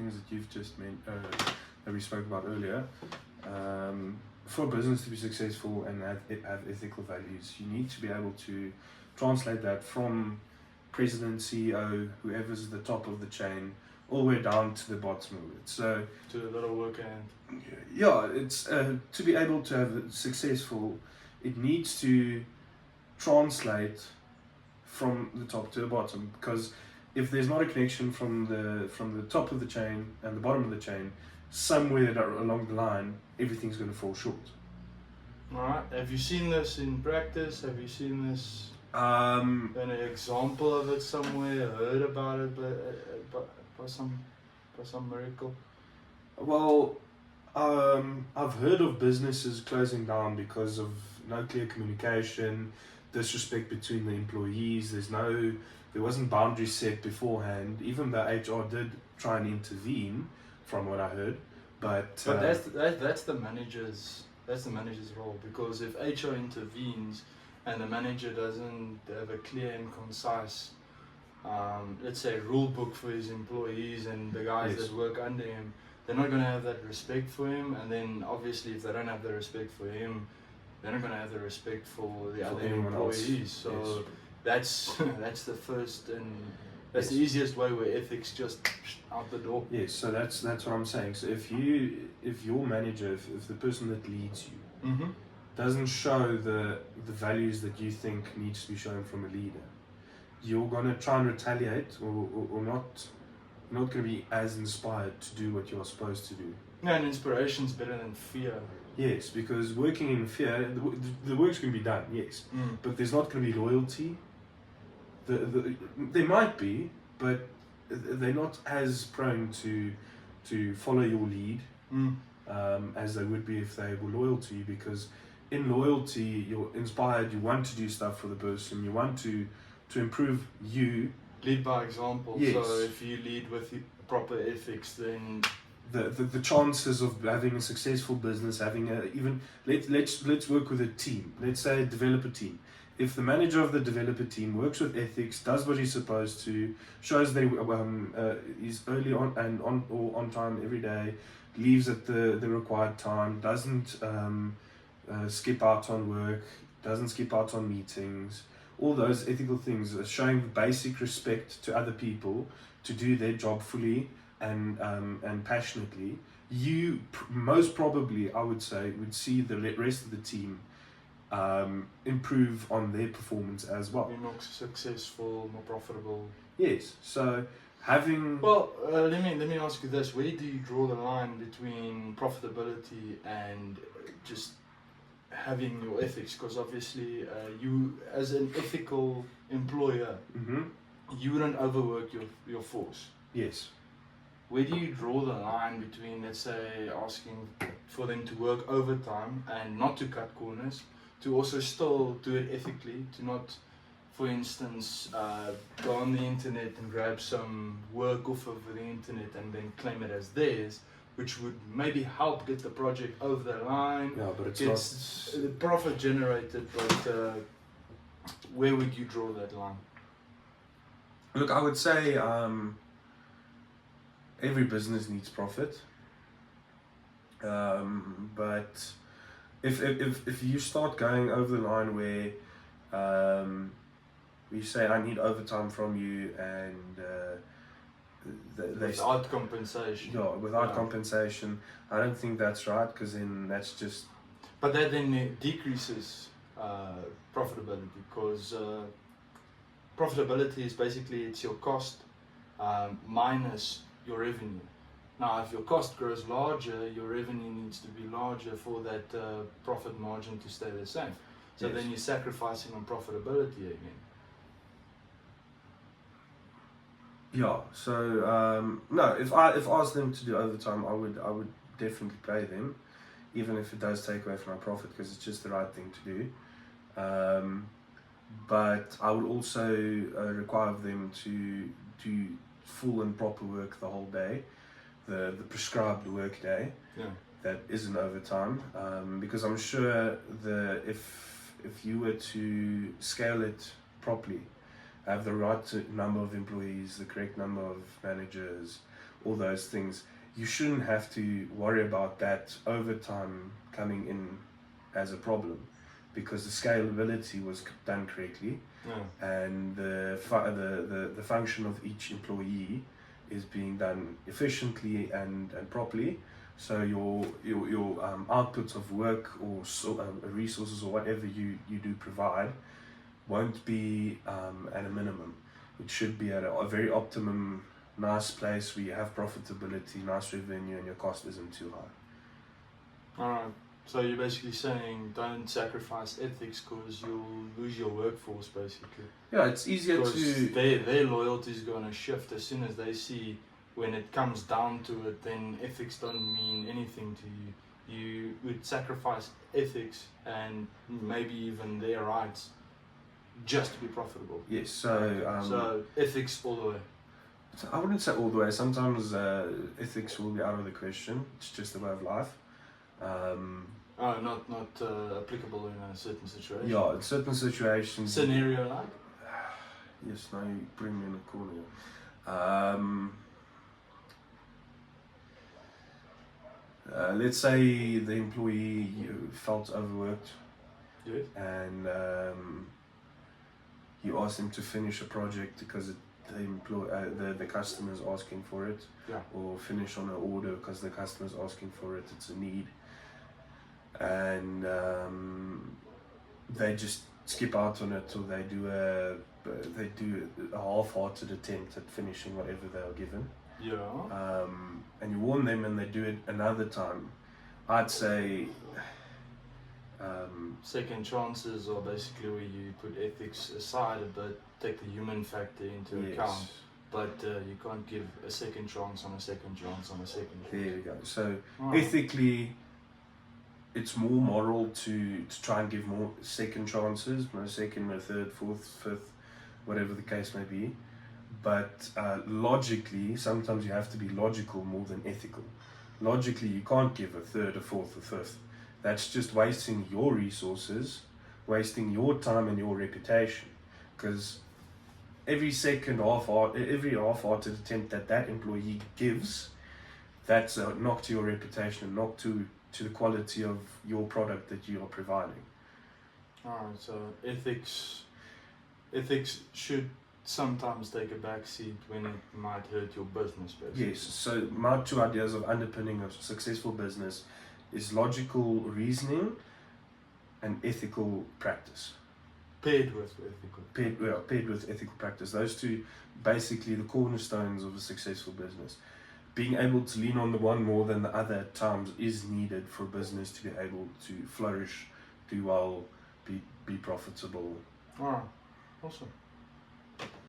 things that you've just that we spoke about earlier. For a business to be successful and have ethical values, you need to be able to translate that from president, CEO, whoever's at the top of the chain, all the way down to the bottom of it. So to the little worker ant. yeah, it's to be able to have it successful, it needs to translate from the top to the bottom, because if there's not a connection from the top of the chain and the bottom of the chain, somewhere along the line, everything's going to fall short. Alright, have you seen this in practice? Have you seen this, Um, an example of it somewhere, heard about it by some miracle? well, I've heard of businesses closing down because of no clear communication, disrespect between the employees. There wasn't boundaries set beforehand. Even though HR did try and intervene, from what I heard, but that's the manager's role, because if HR intervenes and the manager doesn't have a clear and concise, let's say, rule book for his employees and the guys Yes. that work under him, they're not going to have that respect for him. And then obviously, if they don't have the respect for him, they're not going to have the respect for the other anyone else. employees. So Yes. that's the first and that's Yes. the easiest way, where ethics just out the door. Yes, so that's what I'm saying. So if your manager, if the person that leads you Mm-hmm. doesn't show the values that you think needs to be shown from a leader, you're gonna try and retaliate, or not gonna be as inspired to do what you're supposed to do. Yeah, and inspiration's better than fear. Yes, because working in fear, the work's gonna be done, yes, but there's not gonna be loyalty. There might be, but they're not as prone to follow your lead as they would be if they were loyal to you, because in loyalty you're inspired, you want to do stuff for the person, you want to improve you. Lead by example. Yes. So if you lead with proper ethics, then The chances of having a successful business, having let's work with a team, let's say a developer team. If the manager of the developer team works with ethics, does what he's supposed to, shows that he's early on time every day, leaves at the required time, doesn't skip out on work, doesn't skip out on meetings, all those ethical things, showing basic respect to other people to do their job fully and passionately, you most probably, I would say, would see the rest of the team improve on their performance as well. be more successful, more profitable. Yes, so having... Well, let me ask you this: where do you draw the line between profitability and just having your ethics? Because obviously, you as an ethical employer, Mhm. you wouldn't overwork your force. Yes. Where do you draw the line between, let's say, asking for them to work overtime and not to cut corners, to also still do it ethically, to not, for instance, go on the internet and grab some work off of the internet and then claim it as theirs, which would maybe help get the project over the line, Yeah, but it's gets the profit generated, but where would you draw that line? Look, I would say every business needs profit, but if you start going over the line where you say, I need overtime from you, and Without compensation. yeah, without compensation, I don't think that's right, because then that's just... But that then decreases profitability, because profitability is basically, it's your cost minus your revenue. Now, if your cost grows larger, your revenue needs to be larger for that profit margin to stay the same. So Yes. then you're sacrificing on profitability again. Yeah, so no, if I asked them to do overtime, I would definitely pay them, even if it does take away from my profit, because it's just the right thing to do. But I would also require them to do full and proper work the whole day, the prescribed work day. Yeah. That isn't overtime, because I'm sure if you were to scale it properly, have the right number of employees, the correct number of managers, all those things, you shouldn't have to worry about that overtime coming in as a problem, because the scalability was done correctly, and the function of each employee is being done efficiently and properly. So your outputs of work or resources or whatever you do provide won't be at a minimum. It should be at a very optimum, nice place where you have profitability, nice revenue, and your cost isn't too high. Alright, so you're basically saying don't sacrifice ethics because you'll lose your workforce basically. Yeah, it's easier to... Their loyalty is going to shift as soon as they see when it comes down to it, then ethics don't mean anything to you. You would sacrifice ethics and maybe even their rights just to be profitable. Yes, so ethics all the way. So I wouldn't say all the way. Sometimes ethics will be out of the question. It's just a way of life. Not applicable in a certain situation. Yeah, in certain situations. Scenario like? Yes, now you bring me in a corner. Let's say the employee felt overworked. Yes. And you ask them to finish a project because the customer is asking for it, yeah. Or finish on an order because the customer is asking for it. It's a need, and they just skip out on it, or they do a half-hearted attempt at finishing whatever they are given. Yeah. And you warn them, and they do it another time. I'd say. Second chances are basically where you put ethics aside a bit, take the human factor into account, but you can't give a second chance on a second chance on a second chance. There we go. So ethically, it's more moral to try and give more second chances, no second, no third, fourth, fifth, whatever the case may be. But logically, sometimes you have to be logical more than ethical. Logically, you can't give a third, a fourth, a fifth. That's just wasting your resources, wasting your time and your reputation. Because every half-hearted attempt that employee gives, that's a knock to your reputation, a knock to the quality of your product that you are providing. Alright, so ethics should sometimes take a back seat when it might hurt your business, basically. Yes, so my two ideas of underpinning a successful business is logical reasoning and ethical practice. Paired with ethical. Paired with ethical practice. Those two, basically the cornerstones of a successful business. Being able to lean on the one more than the other at times is needed for a business to be able to flourish, do well, be profitable. Alright, awesome.